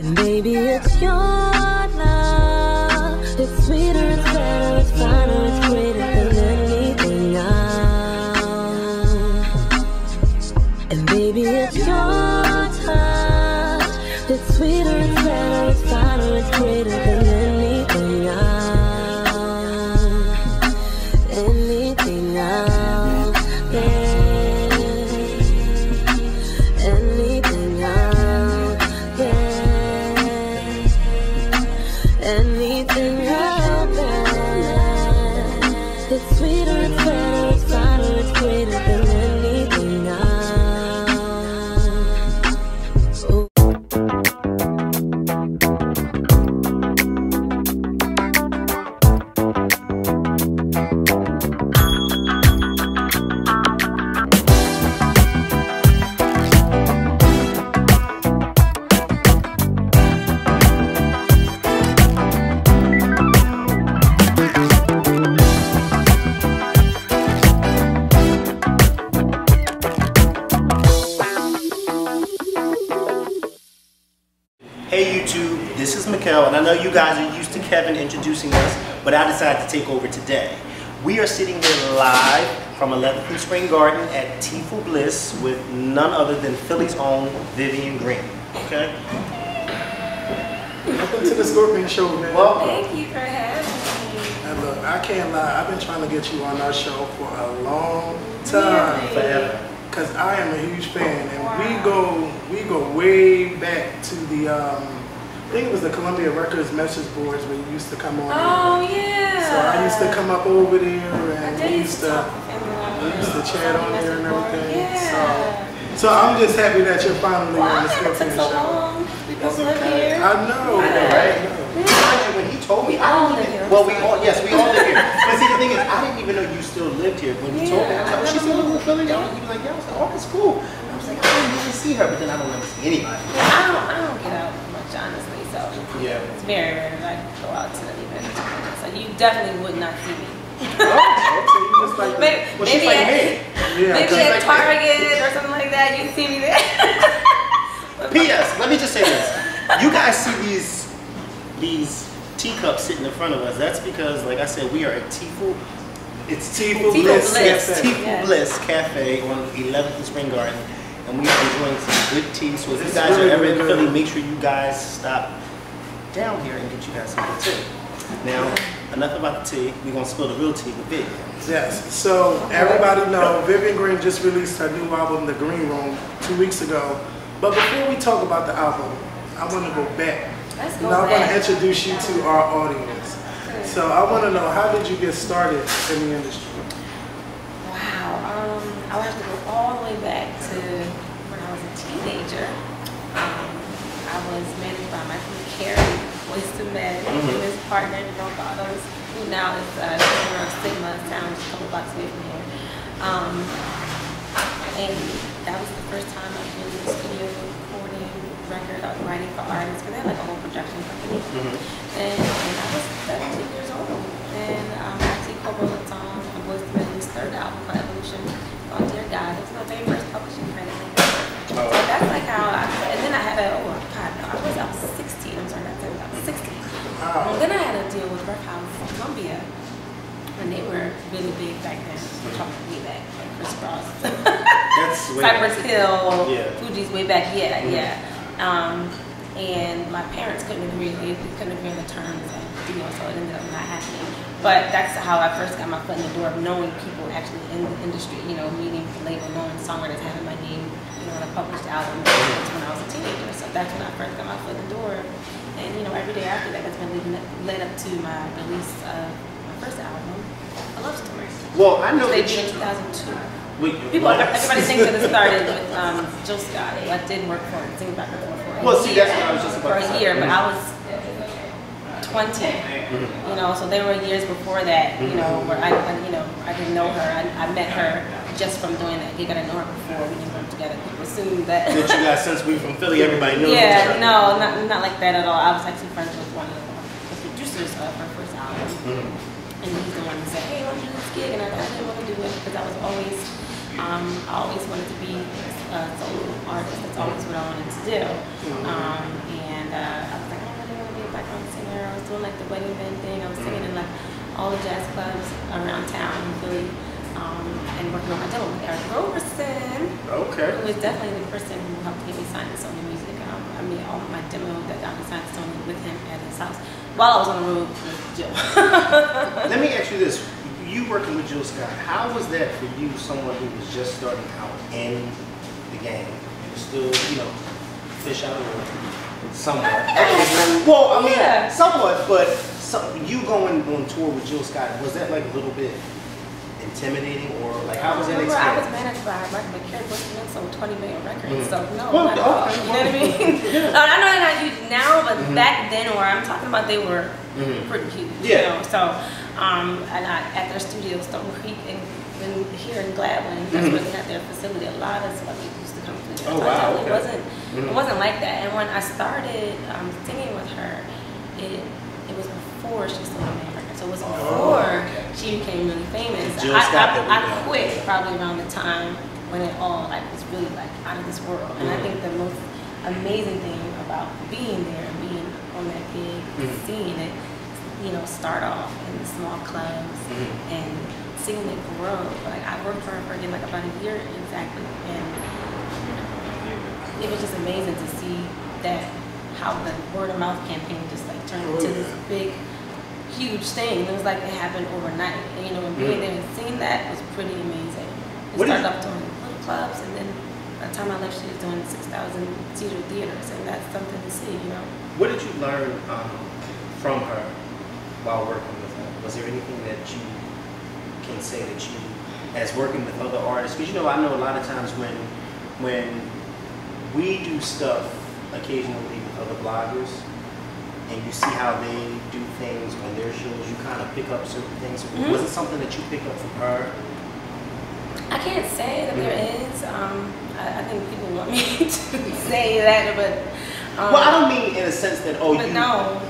And baby, it's your love. It's sweeter, it's better, it's finer, it's greater than anything else. And baby, it's your touch. It's sweeter, it's better, it's finer, it's greater than anything else. Anything else, yeah. Anything else, yeah. Anything out there. It's sweeter, it's better, it's finer, it's greater than anything else. Ooh. Hey YouTube, this is Mikkel, and I know you guys are used to Kevin introducing us, but I decided to take over today. We are sitting here live from 11th and Spring Garden at Tea-Ful Bliss with none other than Philly's own Vivian Green. Okay? Welcome to the Skorpion show, man. Welcome. Thank you for having me. And look, I can't lie, I've been trying to get you on our show for a long time. Really? Forever. Cause I am a huge fan, and Wow. we go way back to the I think it was the Columbia Records message boards where you used to come on. Oh yeah. So I used to come up over there, I and did we used to talk chat on there and everything. Yeah. So I'm just happy that you're finally Well, on the it took Skorpion so show. long. People live here. I know, Right? I know. Mind you, when he told me, We all live here. well, we all live here. But see, the thing is, I didn't even know you still lived here. When he told me, I was like, oh, she's still living in Philly? He was like, yeah. I was like, oh, that's cool. And I was like, I didn't even see her, but then I don't ever see anybody. I don't get out much, honestly. So Yeah. it's very rare that I go out to even. So you definitely would not see me. Oh, so you just like Well, she's like me. yeah, Maybe cause- at Target or something like that. You see me there. P.S. Let me just say this. You guys see these teacups sitting in front of us. That's because, like I said, we are at Tea-Ful. It's Tea-Ful Tea-Ful Bliss. Bliss. Yes, Tea-Ful Yes. Bliss Cafe on 11th and Spring Garden. And we are enjoying some good tea. So if you It's guys really are ever in good. Philly, make sure you guys stop down here and get you guys some good tea. Now, enough about the tea. We're going to spill the real tea with Vivian. Yes, so everybody know Vivian Green just released her new album, The Green Room, 2 weeks ago. But before we talk about the album, I want to go back. Let's I go want to back. introduce you to our audience. So I want to know, how did you get started in the industry? Wow. I would have to go all the way back to when I was a teenager. I was managed by my friend Carrie, Voice to Men, his partner in Rock Autos, who now is around Sigma town, just a couple blocks away from here. And that was the first time I've been in the studio recording record. I was writing for artists, because they had like a whole production company. And I was 17 years old. And actually co-wrote a song on Voice to Men's third album called Evolution, called Dear God. It was my very first publishing credit. So that's like how and then I had I was 16, I'm sorry, I was 16. And then I had a deal with Rough House in Columbia, and they were really big back then. We're talking way back, like Criss Cross. That's way Cypress back. Hill, Yeah. Fuji's way back, yeah. And my parents couldn't agree on the terms of the deal, so it ended up not happening. But that's how I first got my foot in the door of knowing people actually in the industry, meeting the label, knowing songwriters having my name, on a published album. That's when I was a teenager, so that's when I first got my foot in the door. And every day after that, that's been led up to my release of my first album, A Love Story. Well, I know They that did you... in 2002. Everybody Everybody thinks that it started with Jill Scott, who I did work for and sing back and forth for. Well, see, that's what I was just about to For say. a year, but I was 20, so there were years before that, where I didn't know her. I met her just from doing that gig. I didn't know her before. We didn't work together. People assumed that. That you guys, since we from Philly, everybody knew each Yeah, other. no, not like that at all. I was actually friends with one of the producers of her first album. And he's the one who said, hey, I want to do this gig. And I didn't want to do it because I always wanted to be a solo artist. That's always what I wanted to do. And all the jazz clubs around town in Philly, and working on my demo with Eric Roberson. Okay. Who was definitely the person who helped get me signed to Sony Music. I mean, all my demo that got me signed to Sony with him at his house while I was on the road with Jill. Let me ask you this. You working with Jill Scott, how was that for you, someone who was just starting out in the game? You were still, you know, fish out of water, somewhat. Well, I mean, somewhat, but you going on tour with Jill Scott, was that like a little bit intimidating, or like how was that experience? I was managed by Blackbird. Carrie Bushman sold 20 million records, so no, well, not at all. okay, You know what I mean? Yeah. I know they're not huge now, but back then, where I'm talking about, they were pretty huge. Yeah. You know, so and at their studio, Stone Creek, and here in Gladwin, that's where they had their facility. A lot of celebrities used to come through there. Oh wow! Okay. It wasn't like that. And when I started singing with her, it was before she sold a million records. So it was before she became really famous. I quit probably around the time when it all like was really like out of this world. And I think the most amazing thing about being there and being on that gig, seeing it, you know, start off in the small clubs and seeing it grow. Like I worked for her for again like about a year exactly, and it was just amazing to see that how the word of mouth campaign just like turned into this big, huge thing. It was like it happened overnight. And you know, and being there and seeing that was pretty amazing. It started off doing little clubs, and then by the time I left, she was doing 6,000 seater theaters, and that's something to see, you know. What did you learn from her while working with her? Was there anything that you can say that you, as working with other artists, because you know, I know a lot of times when we do stuff occasionally with other bloggers, and you see how they do things on their shows, you kind of pick up certain things. Was it something that you picked up from her? I can't say that there is. I think people want me to say that, but well, I don't mean in a sense that But no,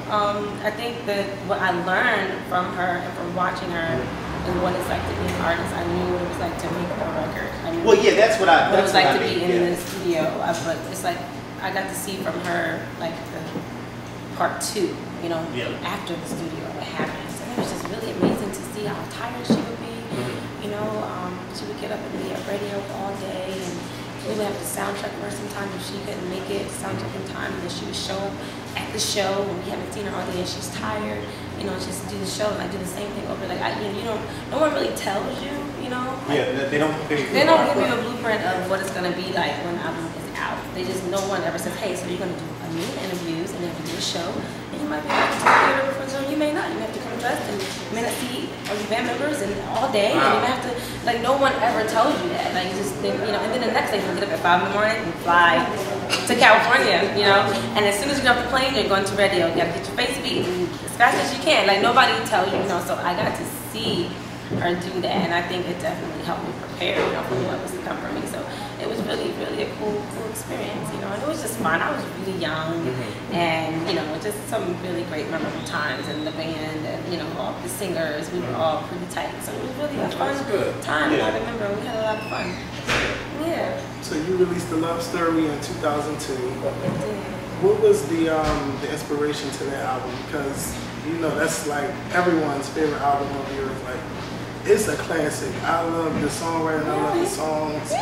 I think that what I learned from her and from watching her is what it's like to be an artist. I knew what it was like to make a record. I knew well, yeah, that's what I. What it was like to be in the studio. But it's like I got to see from her like the part 2, you know, after the studio what happens. And it was just really amazing to see how tired she would be. You know, she would get up and be at radio all day, and we would have to soundcheck her sometimes if she couldn't make it, soundcheck in time, and then she would show up at the show when we haven't seen her all day and she's tired, you know, just do the show, and I do the same thing over. Like, you know, no one really tells you, you know. Yeah, they don't prepare you. They don't give you a blueprint of what it's going to be like when the album is out. They just, no one ever says, hey, so you're going to do a million interviews, and then you do a show, and you might be able to take theater before the show, you may not. You may have to come dressed, and you may not see all your band members and all day, and you may have to, like, no one ever tells you that. Like, you just, you know, and then the next day you get up at 5 in the morning and fly to California, you know, and as soon as you get off the plane, you're going to radio. You got to get your face beat as fast as you can. Like, nobody tells you, you know, so I got to see her do that, and I think it definitely helped me prepare, you know, for what was to come for me. So it was really, really a cool experience, you know, and it was just fun. I was really young, and, you know, just some really great memorable times in the band, and, you know, all the singers, we were all pretty tight. So it was really a fun time. I remember we had a lot of fun. Yeah. So you released The Love Story in 2002. What was the inspiration to that album? Because, you know, that's like everyone's favorite album of yours. Like, it's a classic. I love the songwriter. I love the songs.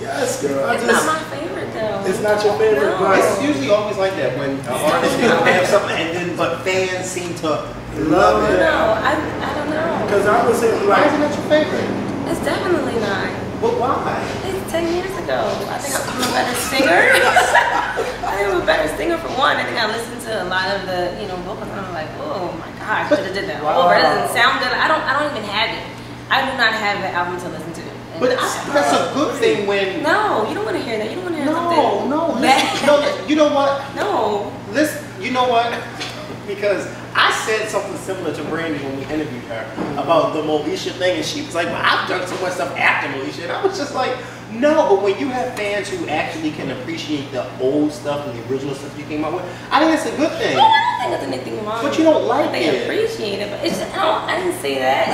Yes, girl. It's not my favorite though. It's not your favorite, no. but it's usually always like that when an artist have something, and then but fans seem to love it. No, I don't know. Because I was saying, like, why isn't that your favorite? It's definitely not. But why? It's 10 years ago. I think I'm a better singer. I think I'm a better singer for one. I think I listened to a lot of the, you know, vocals, and I'm like, oh my gosh, I should have did that over. It doesn't sound good. I don't even have it. I do not have the album to listen to. But that's a good thing when. No, you don't want to hear that. You don't want to hear something. No. You know what? No. Listen, you know what? Because I said something similar to Brandy when we interviewed her about the Moesha thing, and she was like, well, I've done so much stuff after Moesha. And I was just like, no, but when you have fans who actually can appreciate the old stuff and the original stuff you came up with, I think it's a good thing. No, I don't think there's anything wrong. But you don't like they it. They appreciate it, but it's just, I didn't say that.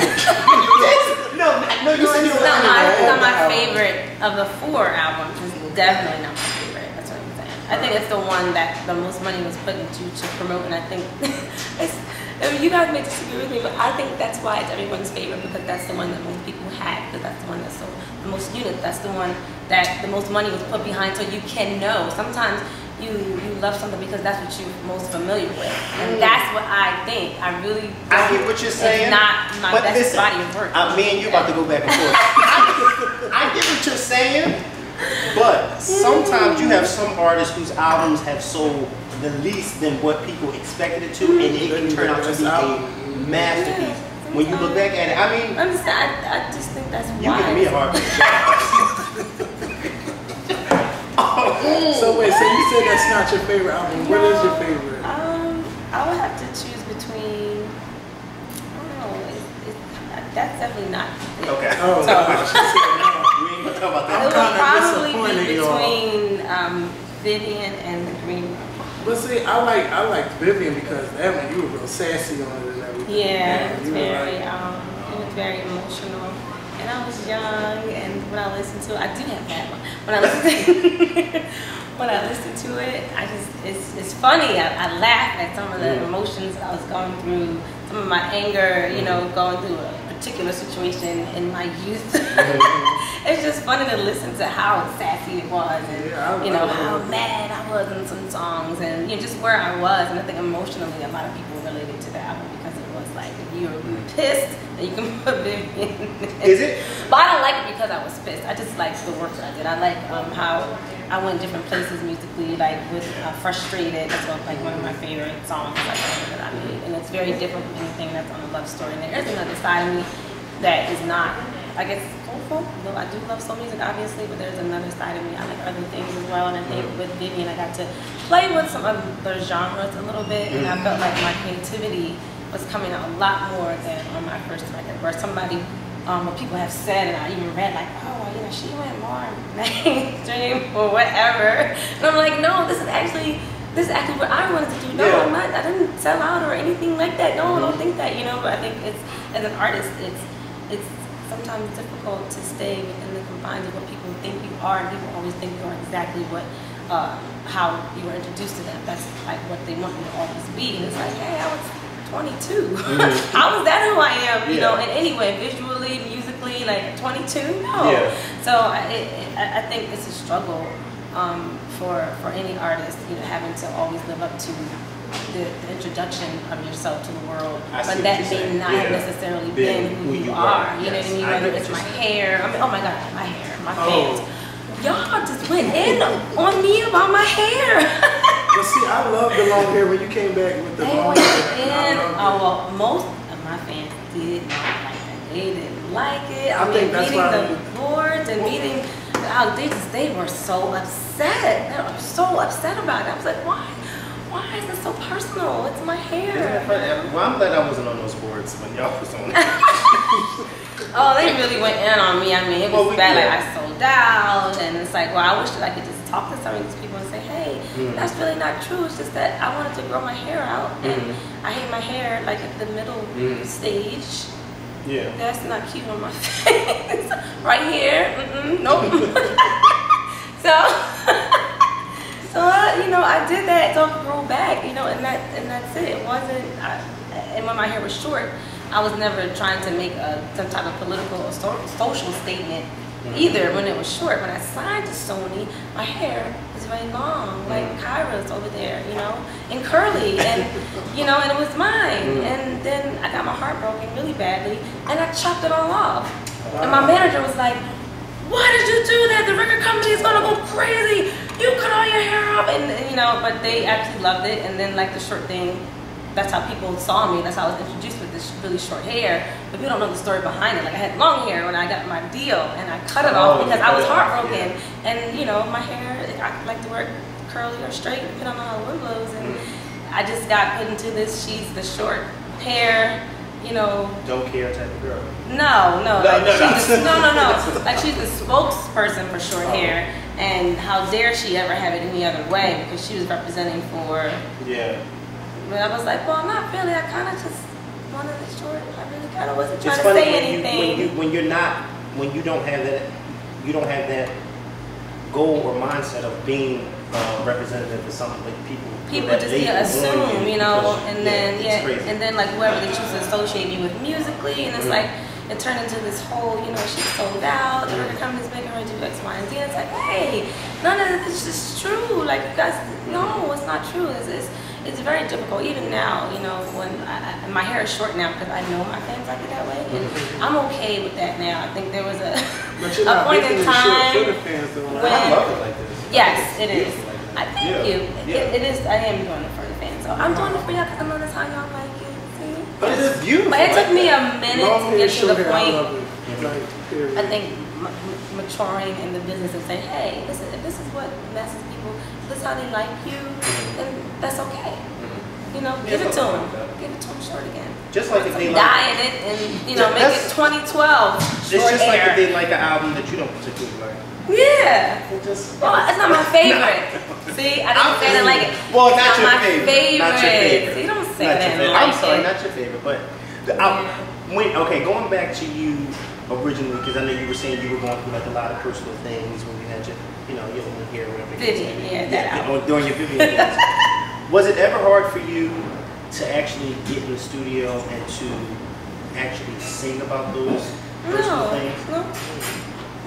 No, you said you don't like it. It's not my favorite of the 4 albums. It's definitely not my favorite. That's what I'm saying. I I think it's the one that the most money was put into to promote, and I think it's, I mean, you guys may disagree with me, but I think that's why it's everyone's favorite, because that's the one that most people had, because that's the one that's the most units, that's the one that the most money was put behind, so you can know. Sometimes you love something because that's what you're most familiar with, and that's what I think. I really don't, I get what you're saying. It's not my best body of work. Me and you about to go back and forth. I get what you're saying, but sometimes you have some artists whose albums have sold the least than what people expected it to, and it can turn out to be a masterpiece. When you look back at it, I mean, I just think that's why. You give me a hard time. So wait, so you said that's not your favorite album. What is your favorite? I would have to choose between. I don't know. That's definitely not. Okay. Oh, so, we ain't gonna talk about that. it would probably be disappointed, between Vivian and the Green Room. But see, I liked Vivian because that one you were real sassy on it and everything. Yeah, it You was very emotional. And I was young, and when I listened to it, I do have that one. When I listen to it, it's funny. I laugh at some of the emotions I was going through, some of my anger, you know, going through a particular situation in my youth. It's just funny to listen to how sassy it was, and you know how mad I was in some songs, and you know just where I was. And I think emotionally, a lot of people related to the album because it was like if you're pissed, then you can put Vivian. Is it? But I don't like it because I was pissed. I just like the work that I did. I like how I went different places musically, like with Frustrated. That's like one of my favorite songs that I made, and it's very different from anything that's on a love story. And there's another side of me that is not, I guess, soulful. Though I do love soul music, obviously, but there's another side of me. I like other things as well. And I think with Vivian, I got to play with some other genres a little bit, and I felt like my creativity was coming out a lot more than on my first record, where somebody, what people have said, and I even read like, oh, you know, she went more mainstream or whatever. And I'm like, no, this is actually what I wanted to do. No, I'm not. I didn't sell out or anything like that. No, I don't think that, you know. But I think it's, as an artist, it's sometimes difficult to stay within the confines of what people think you are. And people always think you are exactly what, how you were introduced to them. That's like what they want you to always be. And it's like, hey, I was 22. How is that who I am? You know, in any way, visually, musically, like 22? No. So I think it's a struggle for any artist, you know, having to always live up to the introduction of yourself to the world, but that may not have necessarily been who you are. You know what I mean? Whether it's my hair, I mean, oh my God, my hair, my fans. Y'all just went in on me about my hair. But see, I love the long hair when you came back with the long hair. Well, most of my fans did not like that. They didn't like it. I mean, that's meeting the boards and meeting, they were so upset. They were so upset about it. I was like, why? Why is it so personal? It's my hair. Well, I'm glad I wasn't on those boards when y'all was on it. Oh, they really went in on me. I mean, it was bad. Like, I sold out, and it's like, well, I wish that I could just talk to some of these people and say, hey, that's really not true. It's just that I wanted to grow my hair out, and I hate my hair like at the middle stage. Yeah. That's not cute on my face. Right here. Nope. So you know, I did that to grow back, you know, and that's it. It wasn't, and when my hair was short, I was never trying to make some type of political or social statement either when it was short. When I signed to Sony, my hair was very long, like Kyra's over there, you know, and curly, and you know, and it was mine. And then I got my heart broken really badly, and I chopped it all off. And my manager was like, why did you do that? The record company is gonna go crazy. You cut all your hair off, and you know, but they actually loved it. And then like the short thing, that's how people saw me. That's how I was introduced with this really short hair. But people don't know the story behind it. Like I had long hair when I got my deal, and I cut it off because I was heartbroken. And you know, my hair, I like to wear curly or straight, depending on how the wind blows. And I just got put into this. She's the short hair, you know. Don't care type of girl. No. Like she's the spokesperson for short hair, and how dare she ever have it any other way, because she was representing for. Yeah. But I was like, well, not really. I kind of just wanted it short. I really kind of wasn't trying to say anything. When you don't have that goal or mindset of being representative for something, like people just assume, you know, and then crazy. and then like whoever they choose to associate me with musically, and it's like it turned into this whole, you know, she's sold out, the record company's making her do X, Y, and Z. And it's like, hey, none of this is true. Like, you guys, no, it's not true. It's very difficult. Even now, you know, when my hair is short now because I know my fans like it that way, and I'm okay with that now. I think there was a point in time when I love it like this. Yes, it is. I thank you. It is. I am doing it for the fans, so I'm doing it for y'all because I know that's how y'all like it. See? But it's beautiful. But it took me a minute to get to the point. I I think maturing in the business and saying, hey, this is what messes people. This is how they like you, and that's okay. You know, give it to them. Give it to them short again. Just like if they dye it and, you know, make it 2012 It's short just hair. like if they like an album that you don't particularly like. Yeah. Well, it's not my favorite. See, I didn't say that like it. Well, not your my favorite. Not your favorite. See, don't say Not that. your favorite. Like I'm sorry, it. not your favorite, but going back to you originally, because I know you were saying you were going through like a lot of personal things when you had your, you know, your own hair or whatever. Vivian, that album. During your Vivian days. Was it ever hard for you to actually get in the studio and to actually sing about those personal things? No.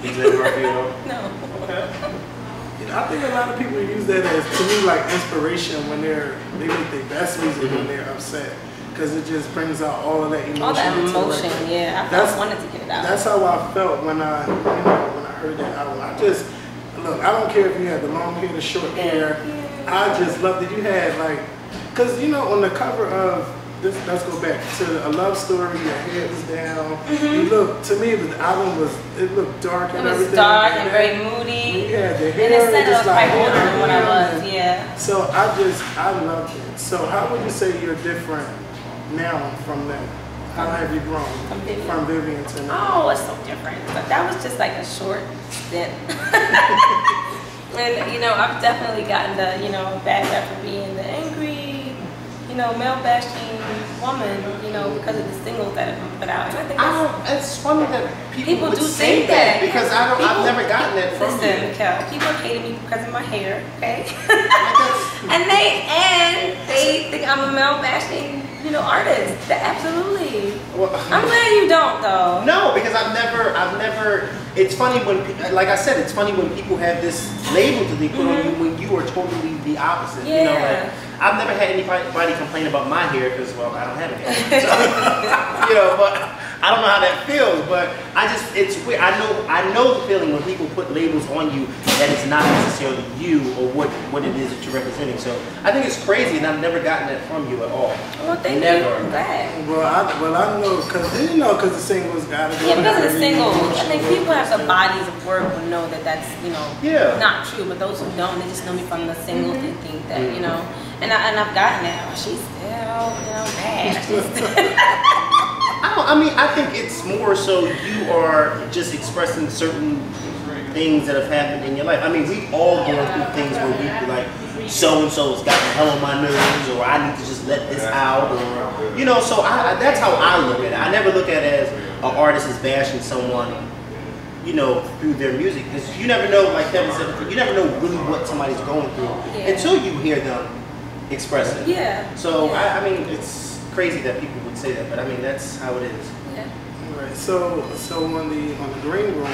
Is that hard for you at all? No. Okay. You know, I think a lot of people use that as, to me, like inspiration when they make their best music when they're upset, because it just brings out all of that emotion. All that into the emotion, record. yeah. I wanted to get it out. That's how I felt when I heard that album. I don't care if you had the long hair, the short hair. I just loved that you had like, cause you know on the cover of this. Let's go back to A Love Story. Your hair was down. You look, to me, the album looked dark and everything. It was dark and very moody. Yeah, the And hair it said I was just like quite older than what I was. Yeah. So I loved it. So how would you say you're different now from that? How have you grown from Vivian to now? Oh, it's so different. But that was just like a short stint. And, you know, I've definitely gotten the, you know, bad rap for being the angry, you know, male-bashing woman, you know, because of the singles that have been put out. And I think it's funny that people do say think that. because I've never gotten that from Listen, you. Kel, people hated me because of my hair, okay? and they think I'm a male-bashing, you know, artist. Absolutely. Well, I'm glad you don't, though. No, because I've never. It's funny when, like I said, it's funny when people have this label that they put on you when you are totally the opposite. Yeah. You know, like I've never had anybody complain about my hair because, well, I don't have any hair. So, you know, but I don't know how that feels. But it's weird. I know the feeling when people put labels on you that it's not necessarily you or what it is that you're representing. So I think it's crazy, and I've never gotten that from you at all. Well, thank you. I'm glad. Well, I know because the singles got to go. Yeah, because of the singles. I think people have the bodies of work will know that that's, you know, not true. But those who don't, they just know me from the singles. They think that, you know, and I've gotten that. Oh, she's still, you know, bad. I think it's more so you are just expressing certain things that have happened in your life. I mean, we all go through things where we be like, so-and-so's got the hell on my nerves, or I need to just let this out, or, you know, so that's how I look at it. I never look at it as an artist is bashing someone, you know, through their music, because you never know, like Kevin said, you never know really what somebody's going through until you hear them express it. Yeah. So, I mean, it's crazy that people would say that, but I mean, that's how it is. Yeah. Right. So on the Green Room,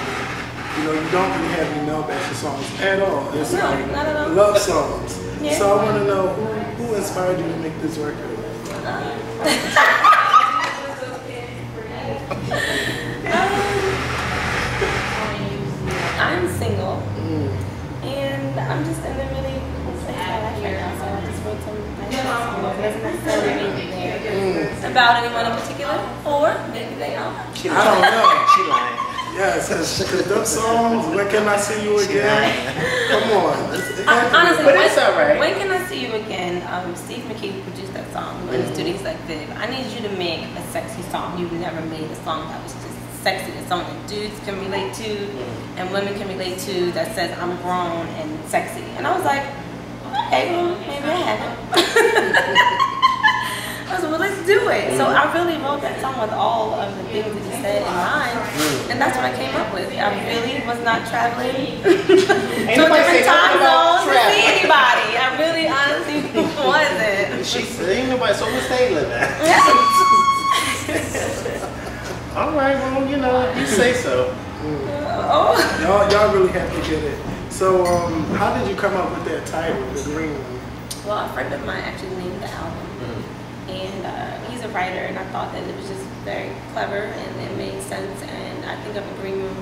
you know, you don't really have any male bashing songs at all. It's like not at all. love songs. Yeah. So I want to know who inspired you to make this record? I'm single, and I'm just in a really cool place in my life right now, so I just wrote some nice songs. It doesn't necessarily mean they're about anyone in particular, or maybe they are. I don't know. She lying. Yes, because those songs, When Can I See You Again? Come on. Honestly, but it's all right. When Can I See You Again? Steve McKee produced that song. In the studio, he's like, Viv, I need you to make a sexy song. You've never made a song that was just sexy. A song that dudes can relate to and women can relate to that says I'm grown and sexy. And I was like, okay, well, maybe I haven't. I was like, well, let's do it. So I really wrote that song with all of the things that he said in mind, and that's what I came up with. I really was not traveling to a different time zone to see anybody. I really honestly wasn't. She said, ain't nobody, so what's they live at? All right, well, you know, you say so. Y'all really have to get it. So, how did you come up with that title, The Green One? Well, a friend of mine actually named the album, and he's a writer, and I thought that it was just very clever, and it made sense, and I think of a green room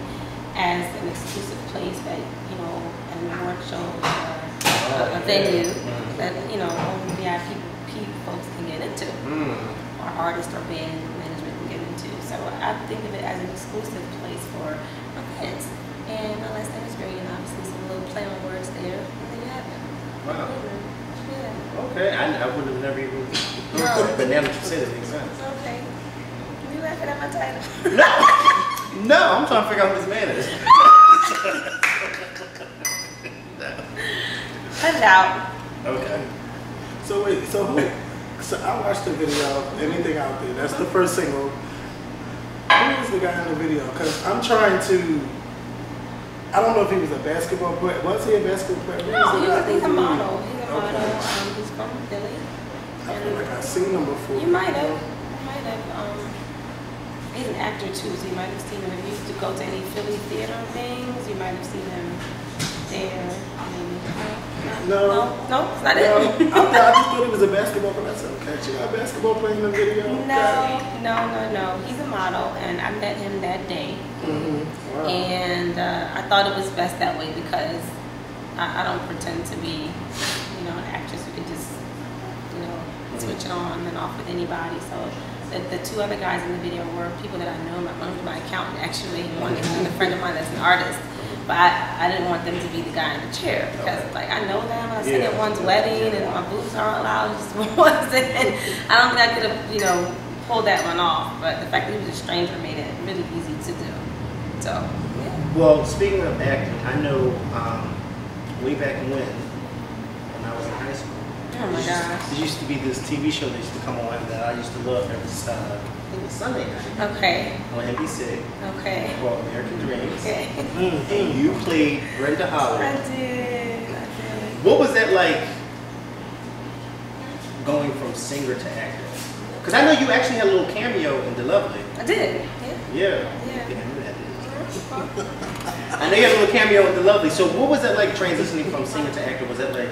as an exclusive place that, you know, an award show or a venue that, you know, only VIP folks can get into, or artists or band management can get into. So I think of it as an exclusive place for events, and my last name is Vivian, obviously, some little play on words there, and there you have it. Wow. Yeah. Okay, I would have never even but now that you said it makes sense. Okay. You laughing at my title? No, I'm trying to figure out who this man is. Cut it out. Okay. So wait, so I watched the video, Anything Out There. That's the first single. Who was the guy in the video? Because I'm trying to, I don't know if he was a basketball player. Was he a basketball player? No, he's a model. He's a model. He's from Philly. I feel like I've seen him before. You might have. He's an actor too, so you might have seen him. If you used to go to any Philly theater things, you might have seen him there. Maybe. No, it's not it. I just thought he was a basketball player. I said, okay, you got a basketball player in the video? No. He's a model, and I met him that day. Wow. And I thought it was best that way because I don't pretend to be, you know, an actress who could just, you know, switch on and off with anybody. So the two other guys in the video were people that I know. One was my accountant, actually, and one is a friend of mine that's an artist. But I didn't want them to be the guy in the chair because, like, I know them. I sang at one's wedding, and my boobs aren't allowed. Just wasn't. I don't think I could have, you know, pulled that one off. But the fact that he was a stranger made it really easy to do. So, yeah. Well, speaking of acting, I know way back when I was in high school. Oh my gosh. There used to be this TV show that used to come on that I used to love every Sunday night. Okay. On NBC. Okay. Called American Dreams. Okay. And you played Brenda Holler. I did. What was that like going from singer to actor? Because I know you actually had a little cameo in The Lovely. I did. Yeah. I know you had a little cameo in The Lovely. So what was that like transitioning from singer to actor? Was that like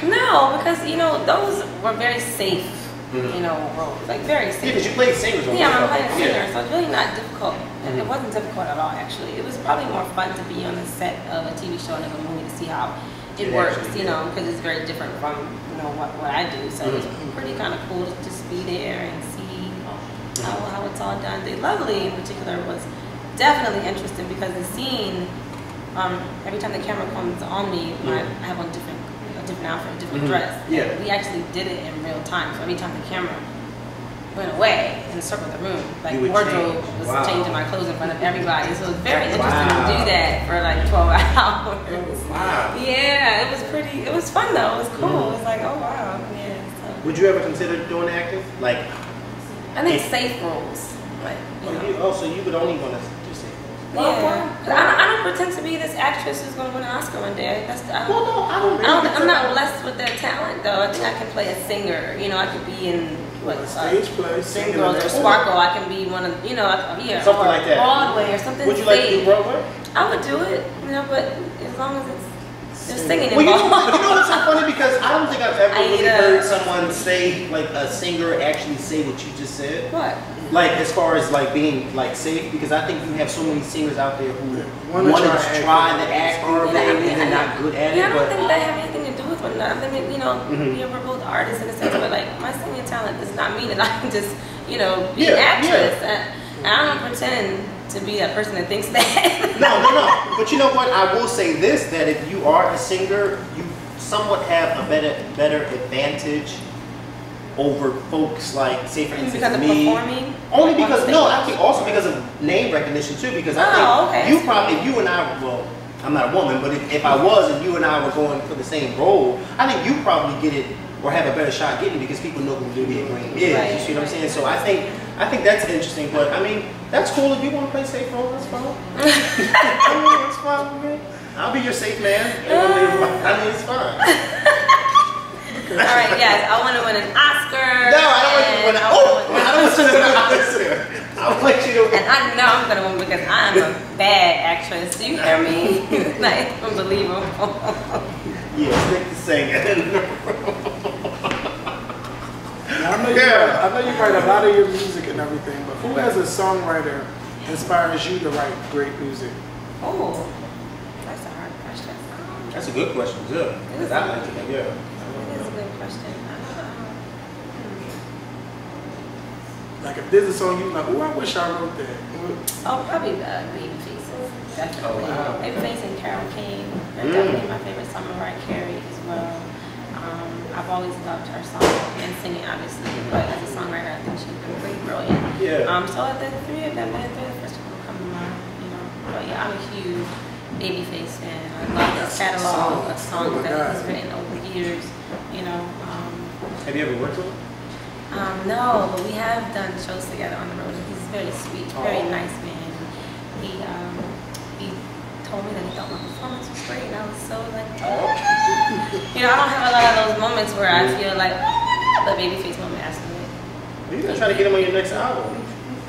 no, because you know those were very safe, you know, roles, like very safe. Yeah, because you played singers. Yeah, I'm playing singer, so it's really not difficult. It wasn't difficult at all, actually. It was probably more fun to be on the set of a TV show and of a movie to see how it works, you know, because it's very different from, you know, what I do. So it's pretty kind of cool to just be there and see how it's all done. The Lovely in particular was definitely interesting because the scene, every time the camera comes on me, I have on a different outfit, a different dress. Yeah. And we actually did it in real time. So every time the camera went away and circled the room, like wardrobe was changing my clothes in front of everybody. So it was very interesting to do that for like 12 hours. Wow. Yeah, it was fun though. It was cool. It was like, oh wow. Yeah. So. Would you ever consider doing acting? Like, I think safe roles. Like, you know. So you would only want to do safe roles? Yeah. I don't pretend to be this actress who's going to win an Oscar one day. I'm not blessed with that talent though. I think I can play a singer. You know, I could be in stage play, Sing Girls or Sparkle. I can be one of, you know, something like that. Broadway or something. Would you like to do Broadway? I would do it, you know, but as long as there's singing Well, involved. you know what's so funny, because I don't think I've ever really heard someone say, like a singer actually say what you just said. What? Like as far as like being like safe, because I think you have so many singers out there who want to try the acting thing and they're not good at it. Yeah, I don't think that have anything to do with one another. I think, you know, we're both artists in a sense, but like my singing talent does not mean that I can just, you know, be an actress. And I don't pretend to be that person that thinks that. No. But you know what? I will say this: that if you are a singer, you somewhat have a better advantage over folks like, say for instance, because me. Of performing? Only because I think also because of name recognition too. Because I think you probably, if you and I, well, I'm not a woman, but if I was and you and I were going for the same role, I think you probably get it or have a better shot getting because people know who Vivian Green is. Right, You see what I'm saying? So right. I think that's interesting. But I mean, that's cool if you want to play safe role. That's fine. I mean, that's fine with me. I'll be your safe man. I mean, it's fine. All right, yes, I want to win an Oscar. No, I don't want you to win. I don't want you to win an Oscar. I want you to win. And I know I'm gonna win because I'm a bad actress. Do you hear me? Like, unbelievable. Yeah, stick to singing. Now, I know you write a lot of your music and everything, but who as a songwriter inspires you to write great music? Oh, that's a hard question. That's a good question, too. It is. I like it, yeah. It is a good question. Like if there's a song you like, oh, I wish I wrote that. Oh, probably Babyface. Definitely. Oh, wow. Babyface and Carole King. They're definitely my favorite song. Mariah Carey as well. I've always loved her song and singing, obviously, but as a songwriter, I think she's been pretty brilliant. Yeah. So the three of them, they're the first people who come to mind, you know. But yeah, I'm a huge Babyface fan. I love his catalog of songs that he's written over the years, you know. Have you ever worked with him? No, but we have done shows together on the road. He's very sweet, very nice man. He told me that he thought my performance was great, and I was so like, you know, I don't have a lot of those moments where I feel like, the Babyface moment absolutely. You're gonna try to get him on your next album.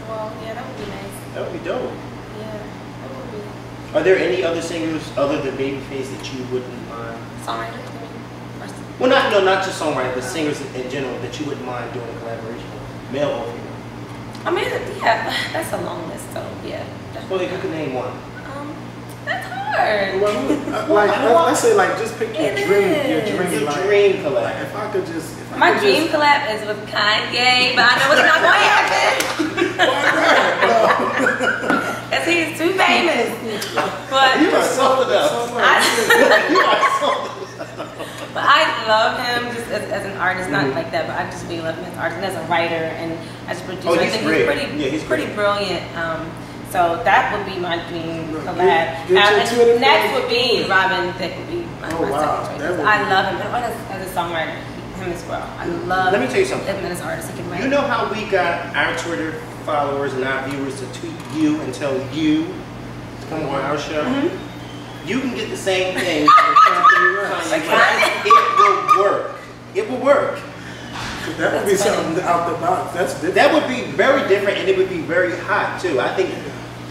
Well, yeah, that would be nice. That would be dope. Yeah, that would be. Are there any other singers other than Babyface that you wouldn't mind? Songwriter? Well, not just songwriters, but singers in general that you wouldn't mind doing a collaboration with, male or female. I mean, yeah, that's a long list, so yeah. Well, if you could name one. That's hard. Like, let's say, like, just pick your dream collab. Like, if I could just. My dream collab is with Kanye, but I know it's not going to happen. Because he's too famous. But You are something else. You are something else. But I love him just as an artist, not like that, but I just really love him as an artist and as a writer and as a producer. Oh, I think he's pretty brilliant. So that would be my dream collab. And next would be Robin Thicke would be my second choice. I love him as a songwriter, him as well. I love Let me tell you something. him as an artist. He can write. You know how we got our Twitter followers and our viewers to tweet you and tell you to come on our show? You can get the same thing. It will work. It will work. That would be something out the box. That's different. That would be very different, and it would be very hot too. I think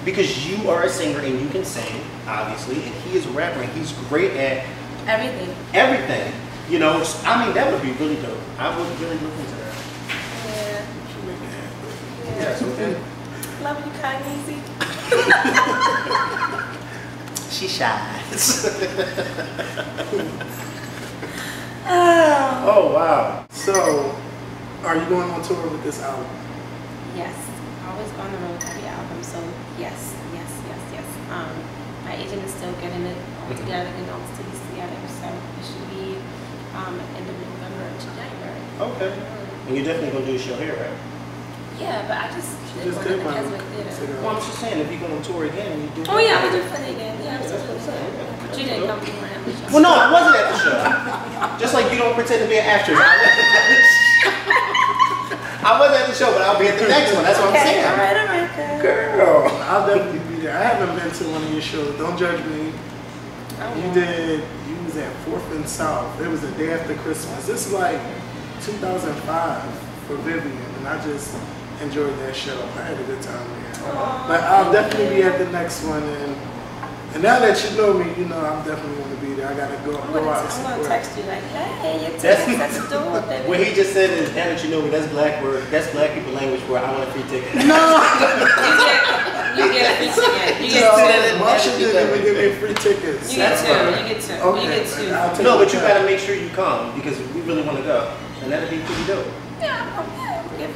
because you are a singer and you can sing, obviously, and he is a rapper and he's great at everything. Everything. You know, I mean, that would be really dope. I would really look into that. Yeah. Yeah. So okay. Love you, Kanye. She shy. Oh. Oh wow. So, are you going on tour with this album? Yes. Always on the road with every album. So yes. My agent is still getting it all together, and all the cities together. So it should be end of November to January. Okay. And you're definitely gonna do a show here, right? Yeah, but I just did one in the Keswick Theater. Well, I'm just saying, if you're going on tour again, you do. Oh yeah, we do Philly again. Yeah, absolutely. But you didn't come to the show. Well, no, I wasn't at the show. Just like you don't pretend to be an actress. I wasn't at the show, but I'll be at the next one. That's what I'm saying. All right, girl. I'll definitely be there. I haven't been to one of your shows. Don't judge me. You was at 4th and South. It was the day after Christmas. This is like 2005 for Vivian, and I just enjoyed that show. I had a good time there. But I'll definitely be at the next one, and now that you know me, you know I'm definitely going to be there. I got to go out and support. I'm going to text you like, hey, your tickets at the door, baby. What he just said is, now that you know me, that's Blackbird. That's black people language for I want a free ticket. No! You get a free ticket. You get two. Marsha didn't give me free tickets. You get two. You get two. Okay. You get two. No, but you got to make sure you come because we really want to go. And that'd be pretty dope. Yeah, you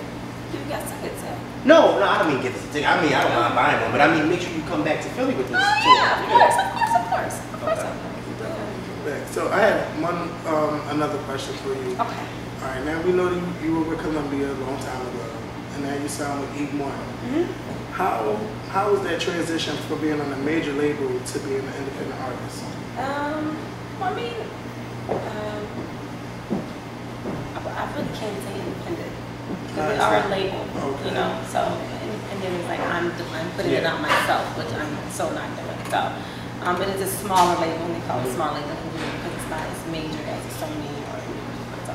got tickets. No, I don't mean get the ticket. I mean, I don't mind buying one, but I mean, make sure you come back to Philly with us. Yeah, of course. So I have another question for you. Okay. All right, now we know that you were with Columbia a long time ago, and now you sound with E1. How was that transition from being on a major label to being an independent artist? I mean, really can't say independent. Because we are a label, you know, so, and then it's like I'm putting it on myself, which I'm so not doing. So, it is a smaller label, and they call it small label because it's not as major as a Sony or so.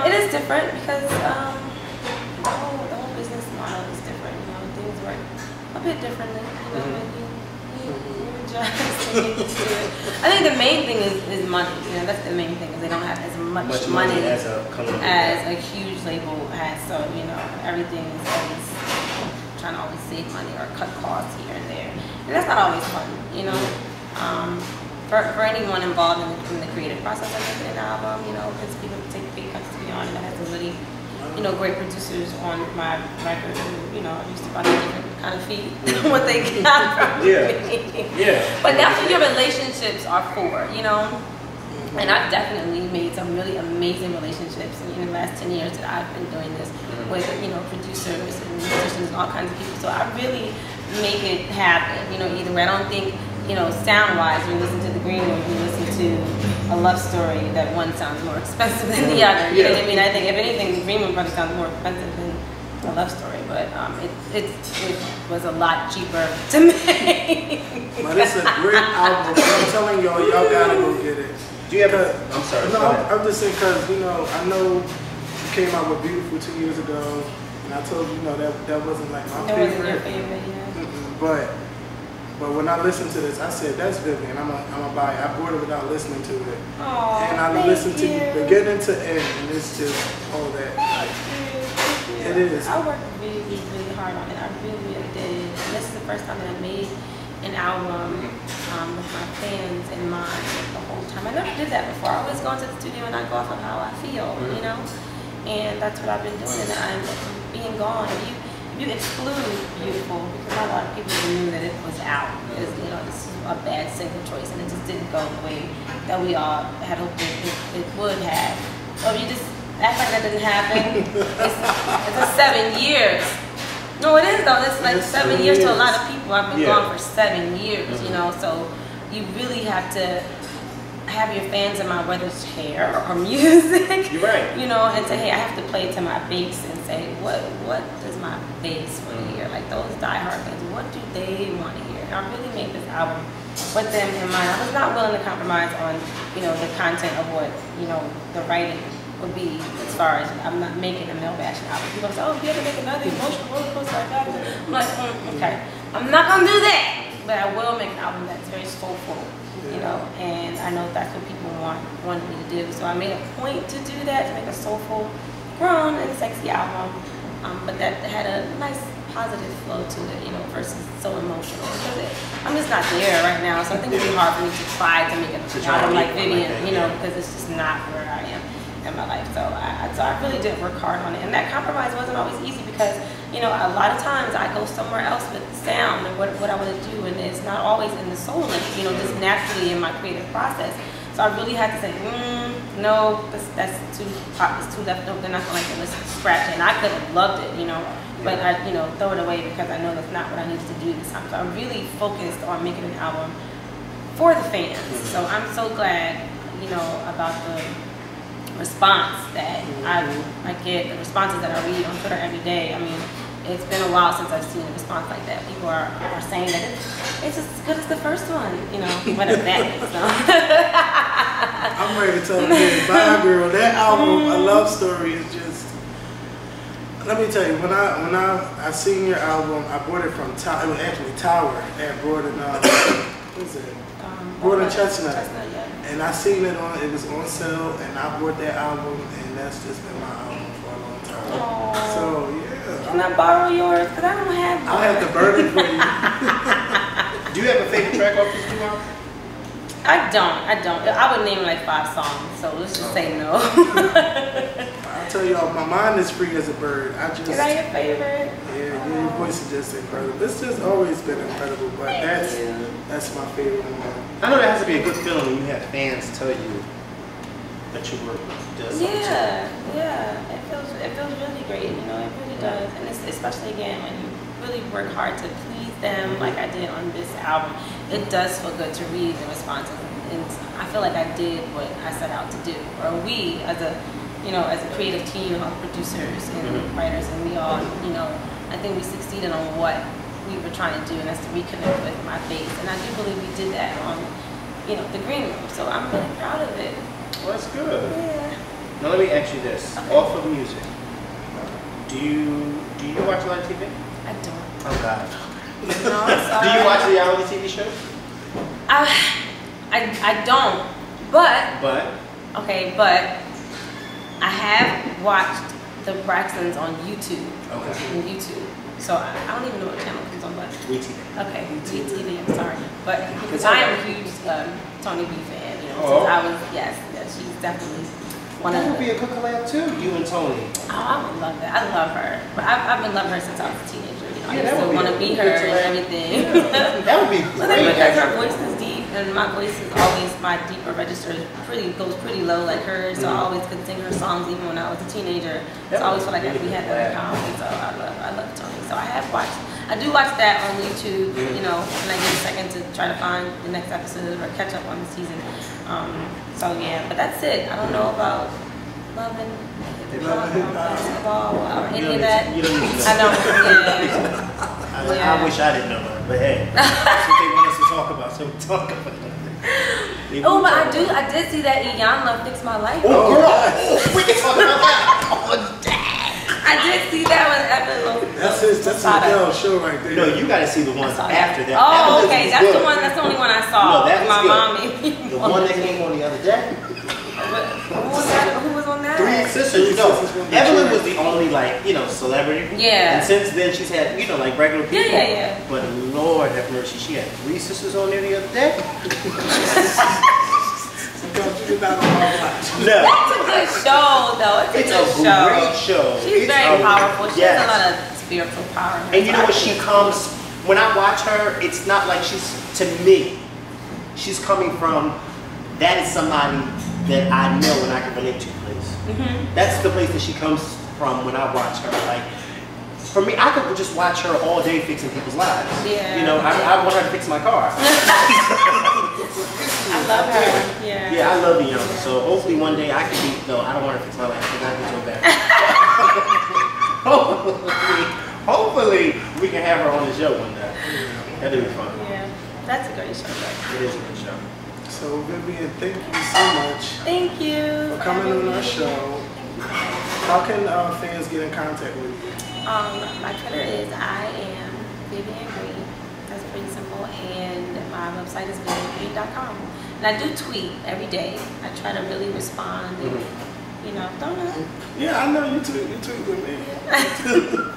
It is different because the whole business model is different. You know, things work a bit differently. You know, you adjust and get used to it. I think the main thing is money. You know, that's the main thing, is they don't have as much money as a huge label has. So you know, everything is always trying to always save money or cut costs here and there, and that's not always fun. You know, for anyone involved in the creative process of making an album, you know, because people take big cuts to be on, and I had some really, you know, great producers on my record who, you know, used to buy a different kind of fee than what they got from me. But that's what your relationships are for, you know. And I've definitely made some really amazing relationships in the last 10 years that I've been doing this with, you know, producers and musicians and all kinds of people. So I really make it happen, you know, either way. I don't think, you know, sound-wise, when you listen to the Green Room, you listen to a love story, that one sounds more expensive than the other. You know what I mean? I think if anything, the Green Room probably sounds more expensive than a love story, but it was a lot cheaper to make. But it's a great album. I'm telling y'all, y'all gotta go get it. Do you ever? I'm sorry. No, I'm just saying because, you know, I know you came out with Beautiful 2 years ago, and I told you, you know, that wasn't like my favorite. Wasn't your favorite, yeah. But when I listened to this, I said, that's Vivian. I'm a buy it. I bought it without listening to it. Aww, and I listened to beginning to end, and it's just all that. Like, it is. I worked really, really hard on it. I really, really did. And this is the first time that I made an album with my fans in mind the whole time. I never did that before. I always go into the studio and I go off of how I feel, you know? And that's what I've been doing. And I'm being gone. If you exclude Beautiful, because not a lot of people knew that it was out, because, you know, this is a bad single choice and it just didn't go the way that we all had hoped it would have. So if you just act like that didn't happen, it's a 7 years. No, it is though. It's like 7 years to a lot of people. I've been gone for 7 years, you know, so you really have to have your fans in mind, whether it's hair or music. You're right. You know, and say, hey, I have to play to my base and say, what does my base want to hear? Like those diehard fans, what do they want to hear? And I really made this album with them in mind. I was not willing to compromise on, you know, the content of what, you know, the writing would be, as far as I'm not making a male bashing album. People say, oh, you have to make another emotional roller coaster like that. I'm like, okay, I'm not gonna do that, but I will make an album that's very soulful, you know, and I know that's what people wanted me to do. So I made a point to do that, to make a soulful, grown, and sexy album, but that had a nice positive flow to it, you know, versus so emotional. Because I'm just not there right now, so I think it'd be hard for me to try to make an album like Vivian, you know, because it's just not where I am in my life. So I really did work hard on it, and that compromise wasn't always easy because, you know, a lot of times I go somewhere else with the sound and what I want to do, and it's not always in the soul link, you know, just naturally in my creative process. So I really had to say, no, that's too pop, it's too left over. They're not going to like listen to scratch it, and I could have loved it, you know, but I, you know, throw it away because I know that's not what I needed to do this time. So I'm really focused on making an album for the fans. So I'm so glad, you know, about the response that I get, the responses that I read on Twitter every day. I mean, it's been a while since I've seen a response like that. People are saying that it's as good as the first one, you know, whatever that is. So. I'm ready to tell you, bye girl, that album, A Love Story, is just, let me tell you, when I seen your album, I bought it from Tower, it was actually Tower at Broad and, what is it? Broad and Chestnut. And I seen it was on sale, and I bought that album, and that's just been my album for a long time. Aww. So yeah. Can I borrow yours? Because I don't have one. I'll have to burn it for you. Do you have a favorite track off this new album? I don't. I would name like 5 songs, so let's just say no. I'll tell y'all, my mind is free as a bird. Is that your favorite? Yeah, your voice is just incredible. It's just always been incredible, but that's my favorite one. I know that has to be a good feeling when you have fans tell you that your work does something. Yeah. It feels really great, you know, it really does. And it's especially again when you really work hard to please them like I did on this album. It does feel good to read the responses, and I feel like I did what I set out to do, or we as a you know, as a creative team of producers and writers, and we all, you know, I think we succeeded on what we were trying to do, and that's to reconnect with my faith. And I do believe we did that on, you know, the green room. So I'm really proud of it. Well, that's good. Yeah. Now let me ask you this: off of music, do you watch a lot of TV? I don't. Oh God. No, I'm sorry. Do you watch reality TV shows? I don't. But I have watched the Braxtons on YouTube. Okay. On YouTube. So I don't even know what channel it comes on, but WeTV. okay, WeTV. I'm sorry, but because I am a huge Tony B fan. You know, Oh. since I was she's definitely one That of would be a good collab too. You and Tony. Oh, I would love that. I love her, but I've been loving her since I was a teenager. You know, Yeah, I that used to would be want to a be good her collab. and everything. That would be Well, then great. because her actually. voice is deep and my voice is always, my deeper register is goes pretty low like hers, so I always could sing her songs even when I was a teenager. So I always feel like we had that in common. So I love Tony. So I do watch that on YouTube, you know, when I get a second to try to find the next episode or catch up on the season. So yeah, but that's it. I don't know about loving basketball or any of that. You don't need to know. I know, yeah. I wish I didn't know that, but hey, that's what they want us to talk about, so we talk about it. Oh, but I did see that Iyanla Fix My Life. Oh, girl, we can talk about that. Oh, dang. I did see that one. That's Miguel's show right there. No, you got to see the ones after that. Oh, That okay, was that's good. the one. That's the only one I saw. No, that was my good. mom made me. The one that came on the other day. Who was on that? Three sisters. You know, Evelyn was the only, like, you know, celebrity. Yeah. And since then, she's had, you know, like regular people. Yeah. But Lord have mercy, she had 3 sisters on there the other day. You did not watch. No. It's a good show, though. It's a good show. Great show. She's very powerful. She has a lot of spiritual power. And you know what? She comes, when I watch her, it's not like she's, to me, she's coming from, that is somebody that I know and I can relate to place. That's the place that she comes from when I watch her. Like, for me, I could just watch her all day fixing people's lives. Yeah. You know, I want her to fix my car. I love her. Yeah. Yeah, I love Vivian. So hopefully one day I can be, no, I don't want her to fix my life because I can so bad. hopefully we can have her on the show one day. That'd be fun. Yeah. That's a great show, though. It is a good show. So Vivian, thank you so much Thank you. for coming on our show. How can fans get in contact with you? My Twitter is I am Vivian Green. That's pretty simple. And my website is viviangreen.com. And I do tweet every day. I try to really respond. And, you know, don't know. Yeah, I know you tweet with me.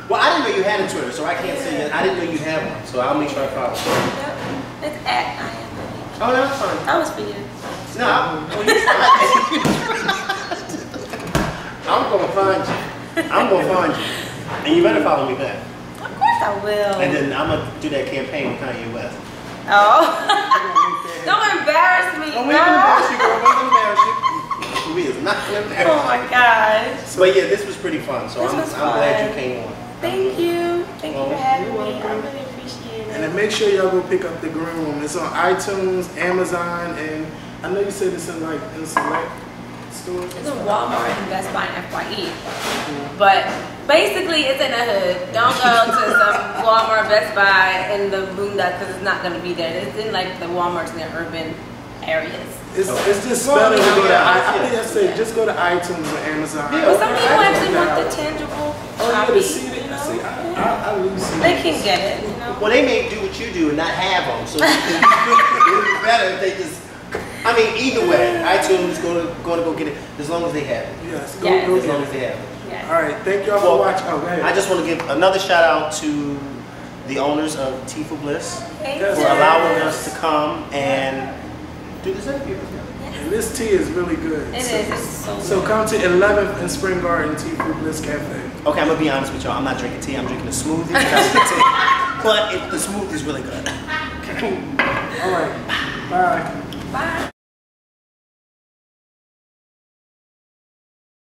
Well, I didn't know you had a Twitter, so I can't say that. I didn't know you had one, so I'll make sure I follow. Yep. It's at I am Vivian. Oh, no, that's fine. That was for you. No, I'm gonna find you. I'm gonna find you, and you better follow me back. Of course I will. And then I'm gonna do that campaign with Kanye West. Oh. Don't embarrass me. Oh, we ain't gonna embarrass you, girl. We ain't gonna embarrass you. We is not gonna embarrass you. Oh my gosh. But yeah, this was pretty fun. So This I'm was glad fun. you came on. Thank you. Thank you for having You're me. I welcome. really appreciate it. And then make sure y'all go pick up the Green Room. It's on iTunes, Amazon, and I know you said it's in select stores. It's in Walmart and Best Buy and FYE. But basically, it's in the hood. Don't go to some Walmart, Best Buy in the boondocks because it's not going to be there. It's in like the Walmarts in the urban areas. It's just better to go to I I think I say just go to iTunes or Amazon. Yeah, But some people I actually don't want the know. tangible Oh yeah, copy, the CD. you know? See, I lose CDs. They can get it, you know? Well, they may do what you do and not have them, so it would be better if they just. I mean, either way, iTunes going to go get it as long as they have it. Yes, Yes. go As get long it. as they have it. Yes. All right, thank y'all for watching. Oh, go ahead. I just want to give another shout out to the owners of Tifa Bliss Thank Yes. for you. allowing us to come and do this interview. And this tea is really good. It is. It's so So good. come to 11th and Spring Garden Tea Fruit Bliss Cafe. Okay, I'm gonna be honest with y'all. I'm not drinking tea. I'm drinking a smoothie. But the smoothie's really good. All right, bye. Bye.